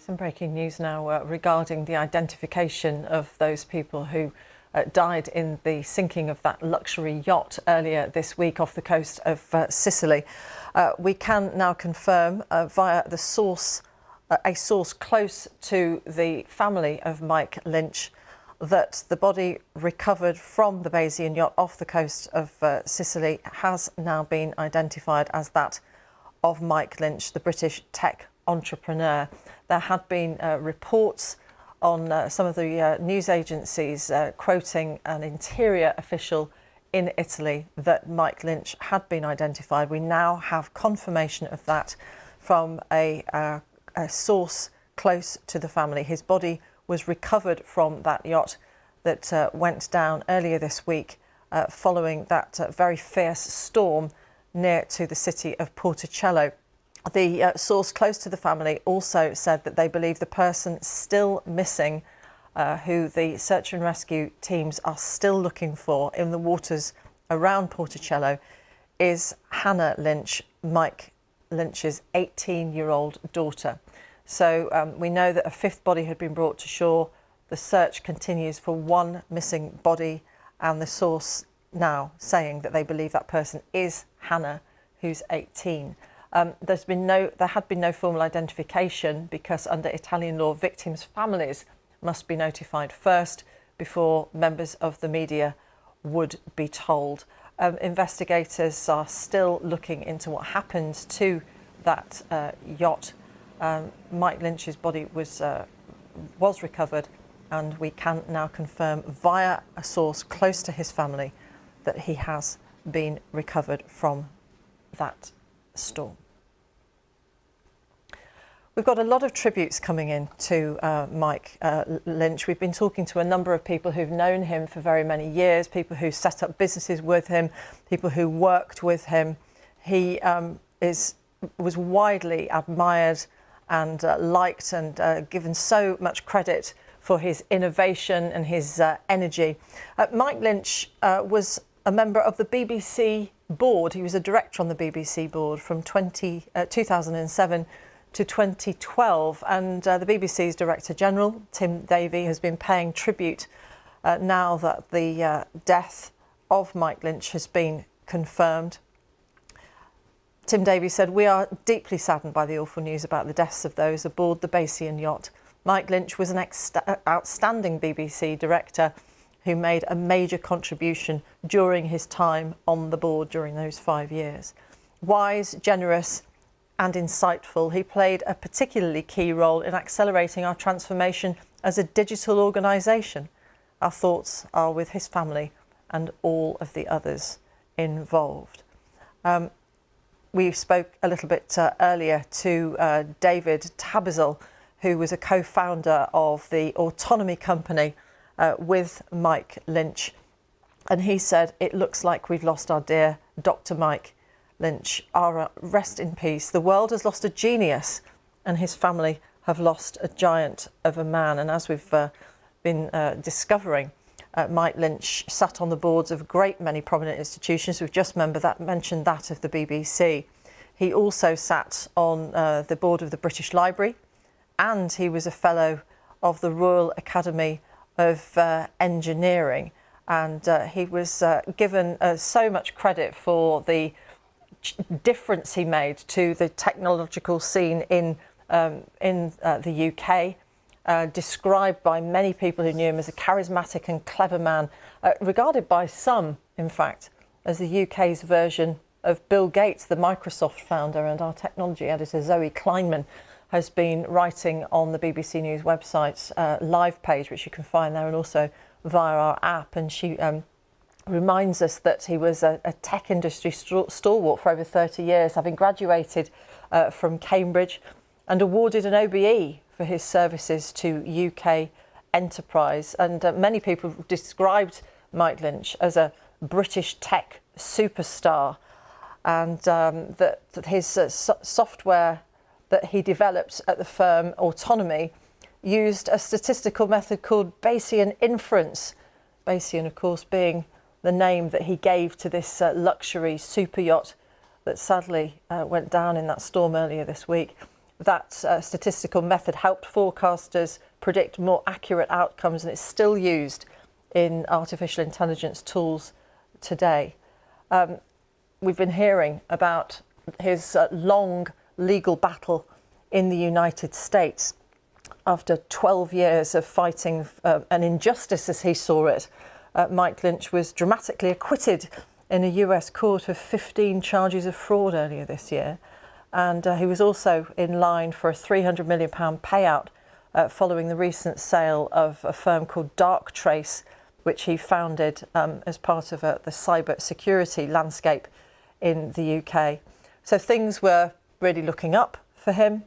Some breaking news now regarding the identification of those people who died in the sinking of that luxury yacht earlier this week off the coast of Sicily. We can now confirm via the source, a source close to the family of Mike Lynch, that the body recovered from the Bayesian yacht off the coast of Sicily has now been identified as that of Mike Lynch, the British tech entrepreneur. There had been reports on some of the news agencies quoting an interior official in Italy that Mike Lynch had been identified. We now have confirmation of that from a source close to the family. His body was recovered from that yacht that went down earlier this week following that very fierce storm near to the city of Porticello. The source close to the family also said that they believe the person still missing, who the search and rescue teams are still looking for in the waters around Porticello, is Hannah Lynch, Mike Lynch's 18-year-old daughter. So we know that a fifth body had been brought to shore. The search continues for one missing body, and the source now saying that they believe that person is Hannah, who's 18. There had been no formal identification because under Italian law, victims' families must be notified first before members of the media would be told. Investigators are still looking into what happened to that yacht. Mike Lynch's body was recovered, and we can now confirm via a source close to his family that he has been recovered from that storm. We've got a lot of tributes coming in to Mike Lynch. We've been talking to a number of people who've known him for very many years, people who set up businesses with him, people who worked with him. He was widely admired and liked and given so much credit for his innovation and his energy. Mike Lynch was a member of the BBC board. He was a director on the BBC board from 2007 to 2012, and the BBC's Director General, Tim Davie, has been paying tribute now that the death of Mike Lynch has been confirmed. Tim Davie said, "We are deeply saddened by the awful news about the deaths of those aboard the Bayesian yacht. Mike Lynch was an outstanding BBC director who made a major contribution during his time on the board during those 5 years. Wise, generous and insightful, he played a particularly key role in accelerating our transformation as a digital organisation. Our thoughts are with his family and all of the others involved." We spoke a little bit earlier to David Tabazel, who was a co-founder of the autonomy company with Mike Lynch. And he said, "It looks like we've lost our dear Dr. Mike Lynch. Rest in peace. The world has lost a genius and his family have lost a giant of a man." And as we've been discovering, Mike Lynch sat on the boards of a great many prominent institutions. We've just mentioned that of the BBC. He also sat on the board of the British Library, and he was a fellow of the Royal Academy of Engineering. And he was given so much credit for the difference he made to the technological scene in the UK. Described by many people who knew him as a charismatic and clever man, regarded by some, in fact, as the UK's version of Bill Gates, the Microsoft founder. And our technology editor, Zoe Kleinman, has been writing on the BBC News website's live page, which you can find there, and also via our app. And she reminds us that he was a tech industry stalwart for over 30 years, having graduated from Cambridge and awarded an OBE for his services to UK enterprise. And many people described Mike Lynch as a British tech superstar, and that his software that he developed at the firm Autonomy used a statistical method called Bayesian inference. Bayesian, of course, being the name that he gave to this luxury super yacht that sadly went down in that storm earlier this week. that statistical method helped forecasters predict more accurate outcomes, and it's still used in artificial intelligence tools today. We've been hearing about his long legal battle in the United States. After 12 years of fighting an injustice as he saw it, Mike Lynch was dramatically acquitted in a US court of 15 charges of fraud earlier this year. And he was also in line for a £300 million payout following the recent sale of a firm called Darktrace, which he founded as part of the cyber security landscape in the UK. So things were really looking up for him.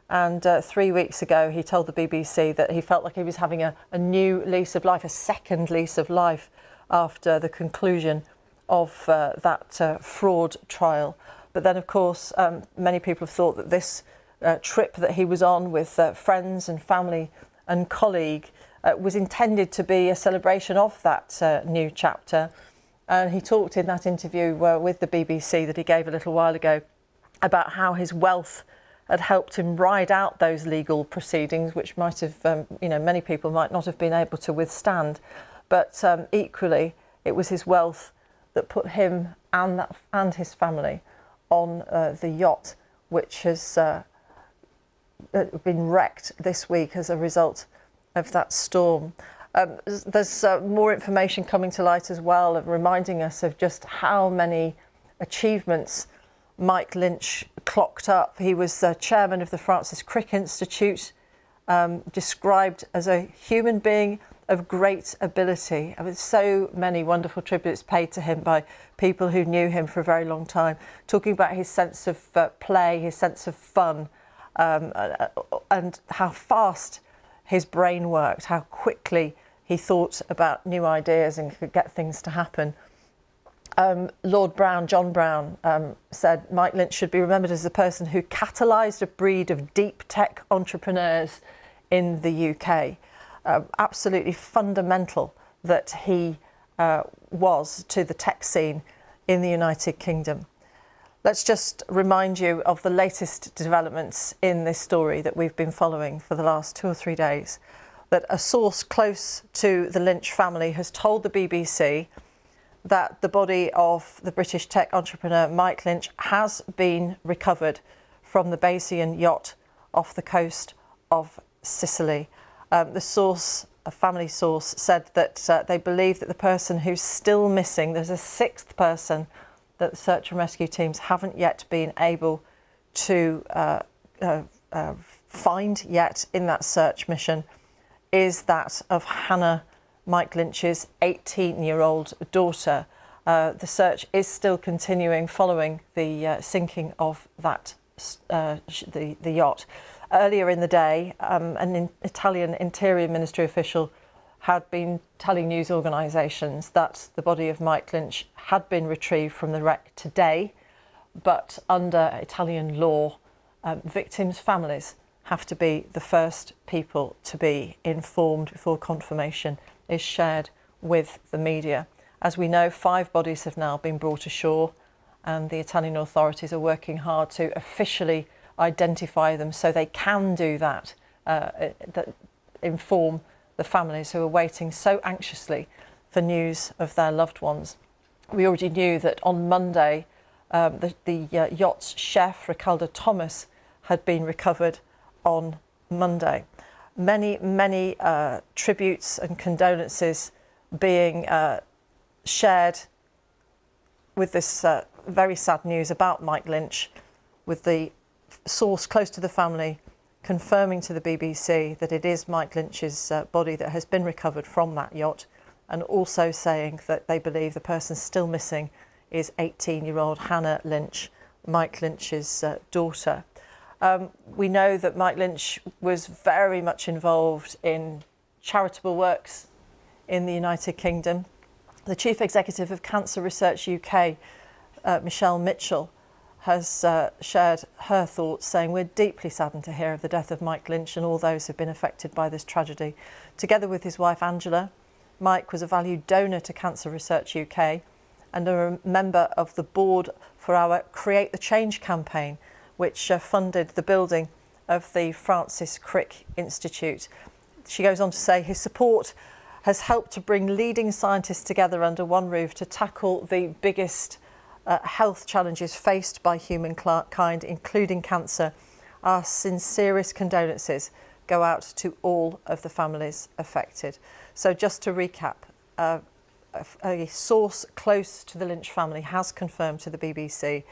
And 3 weeks ago, he told the BBC that he felt like he was having a new lease of life, a second lease of life after the conclusion of that fraud trial. But then, of course, many people have thought that this trip that he was on with friends and family and colleague was intended to be a celebration of that new chapter. And he talked in that interview with the BBC that he gave a little while ago about how his wealth had helped him ride out those legal proceedings, which might have, many people might not have been able to withstand. But equally, it was his wealth that put him and his family on the yacht, which has been wrecked this week as a result of that storm. There's more information coming to light as well, of reminding us of just how many achievements Mike Lynch clocked up. He was chairman of the Francis Crick Institute, described as a human being of great ability. I mean, so many wonderful tributes paid to him by people who knew him for a very long time, talking about his sense of play, his sense of fun, and how fast his brain worked, how quickly he thought about new ideas and could get things to happen. Lord Brown, John Brown, said Mike Lynch should be remembered as the person who catalysed a breed of deep tech entrepreneurs in the UK. Absolutely fundamental that he was to the tech scene in the United Kingdom. Let's just remind you of the latest developments in this story that we've been following for the last 2 or 3 days. That a source close to the Lynch family has told the BBC that the body of the British tech entrepreneur Mike Lynch has been recovered from the Bayesian yacht off the coast of Sicily. The source, a family source, said that they believe that the person who's still missing, there's a 6th person that the search and rescue teams haven't yet been able to find yet in that search mission, is that of Hannah, Mike Lynch's 18-year-old daughter. The search is still continuing following the sinking of that the yacht. Earlier in the day, an Italian Interior Ministry official had been telling news organisations that the body of Mike Lynch had been retrieved from the wreck today, but under Italian law, victims' families have to be the first people to be informed before confirmation is shared with the media. As we know, 5 bodies have now been brought ashore, and the Italian authorities are working hard to officially identify them so they can do that, inform the families who are waiting so anxiously for news of their loved ones. We already knew that on Monday, the yacht's chef, Ricaldo Thomas, had been recovered on Monday. Many tributes and condolences being shared with this very sad news about Mike Lynch, with the source close to the family confirming to the BBC that it is Mike Lynch's body that has been recovered from that yacht, and also saying that they believe the person still missing is 18-year-old Hannah Lynch, Mike Lynch's daughter. We know that Mike Lynch was very much involved in charitable works in the United Kingdom. The Chief Executive of Cancer Research UK, Michelle Mitchell, has shared her thoughts, saying, "We're deeply saddened to hear of the death of Mike Lynch and all those who've been affected by this tragedy." Together with his wife Angela, Mike was a valued donor to Cancer Research UK and a member of the board for our Create the Change campaign, which funded the building of the Francis Crick Institute. She goes on to say his support has helped to bring leading scientists together under one roof to tackle the biggest health challenges faced by humankind, including cancer. Our sincerest condolences go out to all of the families affected. So just to recap, a source close to the Lynch family has confirmed to the BBC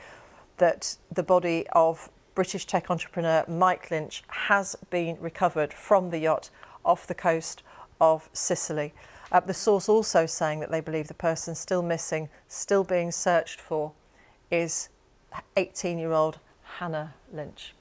that the body of British tech entrepreneur Mike Lynch has been recovered from the yacht off the coast of Sicily. The source also saying that they believe the person still missing, still being searched for, is 18-year-old Hannah Lynch.